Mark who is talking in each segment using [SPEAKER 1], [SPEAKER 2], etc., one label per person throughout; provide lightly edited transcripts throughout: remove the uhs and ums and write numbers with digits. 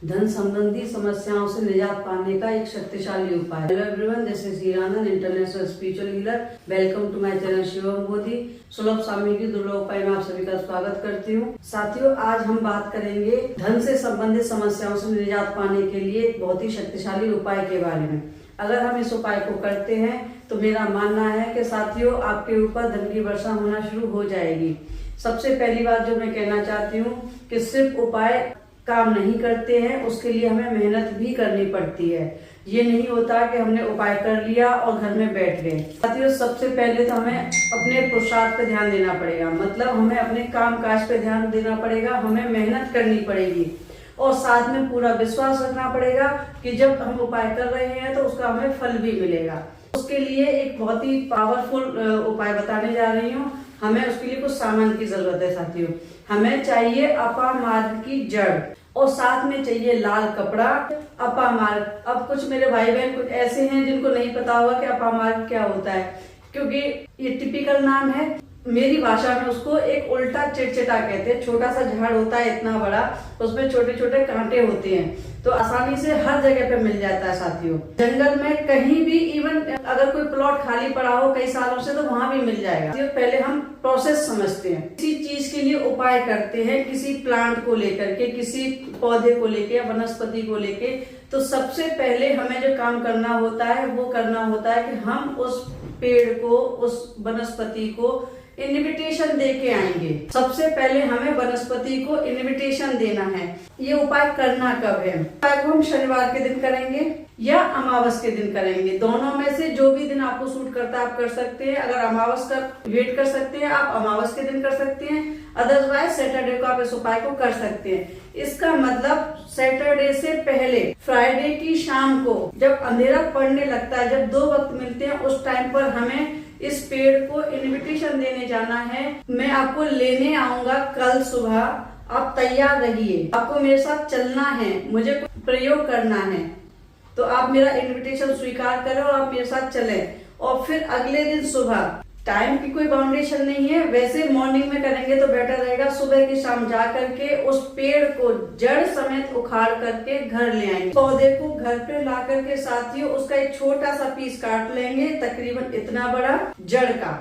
[SPEAKER 1] धन संबंधी समस्याओं से निजात पाने का एक शक्तिशाली उपाय। Hello everyone, this is Hiranand, international spiritual healer. Welcome to my channel Shivam Bodhi. सुलभ सामयिकी दुर्लभ उपाय में आप सभी का स्वागत करती हूँ। साथियों, आज हम बात करेंगे धन से संबंधित समस्याओं से निजात पाने के लिए एक बहुत ही शक्तिशाली उपाय के बारे में। अगर हम इस उपाय को करते हैं तो मेरा मानना है कि साथियों, आपके ऊपर धन की वर्षा होना शुरू हो जाएगी। सबसे पहली बात जो मैं कहना चाहती हूँ कि सिर्फ उपाय काम नहीं करते हैं, उसके लिए हमें मेहनत भी करनी पड़ती है। ये नहीं होता कि हमने उपाय कर लिया और घर में बैठ गए। साथियों, सबसे पहले तो हमें अपने पुरुषार्थ पे ध्यान देना पड़ेगा, मतलब हमें अपने काम काज पे ध्यान देना पड़ेगा, हमें मेहनत करनी पड़ेगी और साथ में पूरा विश्वास रखना पड़ेगा कि जब हम उपाय कर रहे हैं तो उसका हमें फल भी मिलेगा। उसके लिए एक बहुत ही पावरफुल उपाय बताने जा रही हूँ। हमें उसके लिए कुछ सामान की जरूरत है। साथियों, हमें चाहिए अपामार्ग की जड़ और साथ में चाहिए लाल कपड़ा। अपामार्ग, अब कुछ मेरे भाई बहन कुछ ऐसे हैं जिनको नहीं पता होगा कि अपामार्ग क्या होता है, क्योंकि ये टिपिकल नाम है। मेरी भाषा में उसको एक उल्टा चिड़चिटा कहते हैं। छोटा सा झाड़ होता है इतना बड़ा, उसमें छोटे छोटे कांटे होते हैं, तो आसानी से हर जगह पे मिल जाता है। साथियों, जंगल में कहीं भी, इवन अगर कोई प्लॉट खाली पड़ा हो कई सालों से, तो वहां भी मिल जाएगा। तो पहले हम प्रोसेस समझते हैं। किसी चीज के लिए उपाय करते हैं, किसी प्लांट को लेकर के, किसी पौधे को लेके या वनस्पति को लेके, तो सबसे पहले हमें जो काम करना होता है वो करना होता है कि हम उस पेड़ को, उस वनस्पति को इन्विटेशन दे के आएंगे। सबसे पहले हमें वनस्पति को इन्विटेशन देना है। ये उपाय करना कब है? उपाय को हम शनिवार के दिन करेंगे या अमावस के दिन करेंगे। दोनों में से जो भी दिन आपको सूट करता है आप कर सकते हैं। अगर अमावस का वेट कर सकते हैं आप अमावस के दिन कर सकते हैं, अदरवाइज सैटरडे को आप इस उपाय को कर सकते हैं। इसका मतलब सैटरडे से पहले फ्राइडे की शाम को जब अंधेरा पड़ने लगता है, जब 2 वक्त मिलते हैं, उस टाइम पर हमें इस पेड़ को इन्विटेशन देने जाना है। मैं आपको लेने आऊंगा कल सुबह, आप तैयार रहिए। आपको मेरे साथ चलना है, मुझे प्रयोग करना है, तो आप मेरा इन्विटेशन स्वीकार करें और आप मेरे साथ चलें। और फिर अगले दिन सुबह, टाइम की कोई बाउंडेशन नहीं है, वैसे मॉर्निंग में करेंगे तो बेटर रहेगा। सुबह की शाम जा करके उस पेड़ को जड़ समेत उखाड़ करके घर ले आएंगे। पौधे को घर पे ला करके साथियों उसका एक छोटा सा पीस काट लेंगे, तकरीबन इतना बड़ा जड़ का,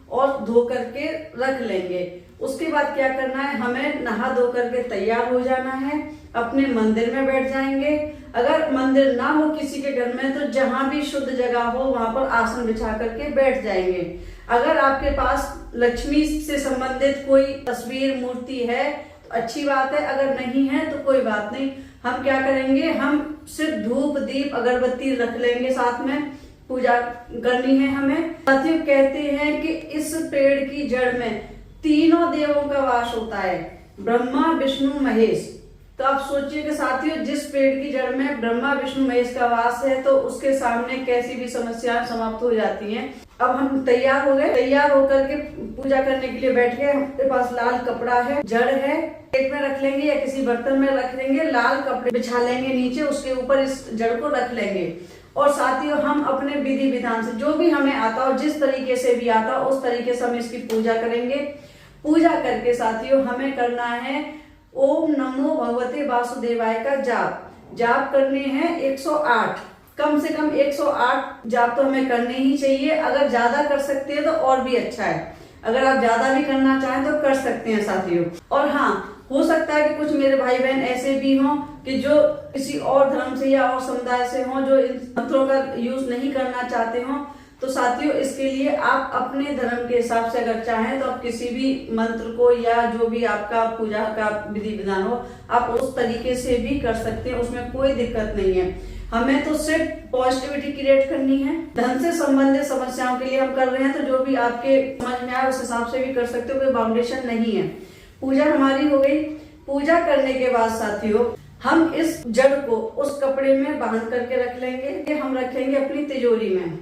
[SPEAKER 1] और धो करके रख लेंगे। उसके बाद क्या करना है, हमें नहा धो करके तैयार हो जाना है, अपने मंदिर में बैठ जाएंगे। अगर मंदिर ना हो किसी के घर में, तो जहां भी शुद्ध जगह हो वहां पर आसन बिछा करके बैठ जाएंगे। अगर आपके पास लक्ष्मी से संबंधित कोई तस्वीर, मूर्ति है तो अच्छी बात है, अगर नहीं है तो कोई बात नहीं। हम क्या करेंगे, हम सिर्फ धूप दीप अगरबत्ती रख लेंगे, साथ में पूजा करनी है हमें। साथियों, कहते हैं कि इस पेड़ की जड़ में तीनों देवों का वास होता है, ब्रह्मा विष्णु महेश। तो आप सोचिए कि साथियों, जिस पेड़ की जड़ में ब्रह्मा विष्णु महेश का वास है, तो उसके सामने कैसी भी समस्याएं समाप्त हो जाती हैं। अब हम तैयार हो गए, तैयार होकर के पूजा करने के लिए बैठ गए। हमारे पास लाल कपड़ा है, जड़ है, प्लेट में रख लेंगे या किसी बर्तन में रख लेंगे। लाल कपड़े बिछा लेंगे नीचे, उसके ऊपर इस जड़ को रख लेंगे। और साथियों, हम अपने विधि विधान से, जो भी हमें आता हो, जिस तरीके से भी आता हो, उस तरीके से हम इसकी पूजा करेंगे। पूजा करके साथियों हमें करना है ओम नमो भगवते वासुदेवाय का जाप करने हैं 108, कम से कम 108 जाप तो हमें करने ही चाहिए। अगर ज्यादा कर सकते हैं तो और भी अच्छा है, अगर आप ज्यादा भी करना चाहें तो कर सकते हैं साथियों। और हाँ, हो सकता है कि कुछ मेरे भाई बहन ऐसे भी हों कि जो किसी और धर्म से या और समुदाय से हों, जो इन मंत्रों का यूज नहीं करना चाहते हों, तो साथियों इसके लिए आप अपने धर्म के हिसाब से अगर चाहें तो आप किसी भी मंत्र को या जो भी आपका पूजा का विधि विधान हो, आप उस तरीके से भी कर सकते हैं, उसमें कोई दिक्कत नहीं है। हमें तो सिर्फ पॉजिटिविटी क्रिएट करनी है। धन से संबंधित समस्याओं के लिए हम कर रहे हैं, तो जो भी आपके समझ में आए उस हिसाब से भी कर सकते हो, कोई बाउंडेशन नहीं है। पूजा हमारी हो गई। पूजा करने के बाद साथियों हम इस जड़ को उस कपड़े में बांध करके रख लेंगे। हम रखेंगे अपनी तिजोरी में,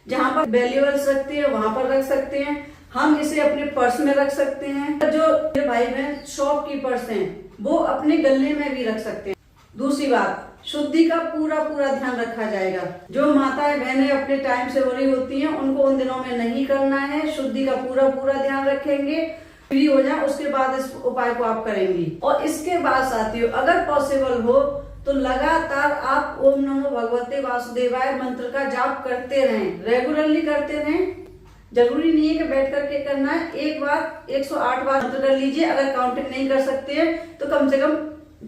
[SPEAKER 1] जहां पर वैल्यूएबल्स रखते हैं वहां पर रख सकते हैं। हम इसे अपने पर्स में रख सकते हैं। जो मेरे भाई बहन शॉपकीपर्स हैं वो अपने गले में भी रख सकते हैं। दूसरी बात, शुद्धि का पूरा ध्यान रखा जाएगा। जो माताएं बहनें अपने टाइम से हो रही होती हैं उनको उन दिनों में नहीं करना है। शुद्धि का पूरा ध्यान रखेंगे। फ्री हो जाए उसके बाद इस उपाय को आप करेंगी। और इसके बाद साथियों अगर पॉसिबल हो तो लगातार आप ओम नमो भगवते वासुदेवाय मंत्र का जाप करते रहें, रेगुलरली करते रहें। जरूरी नहीं है कि बैठ करके करना है, एक बार 108 बार मंत्र कर लीजिए। अगर काउंटिंग नहीं कर सकते हैं तो कम से कम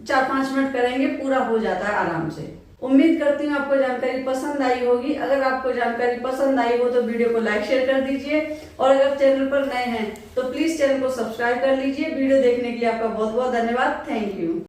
[SPEAKER 1] 4-5 मिनट करेंगे, पूरा हो जाता है आराम से। उम्मीद करती हूँ आपको जानकारी पसंद आई होगी। अगर आपको जानकारी पसंद आई हो तो वीडियो को लाइक शेयर कर दीजिए, और अगर चैनल पर नए हैं तो प्लीज चैनल को सब्सक्राइब कर लीजिए। वीडियो देखने के लिए आपका बहुत बहुत धन्यवाद। Thank you.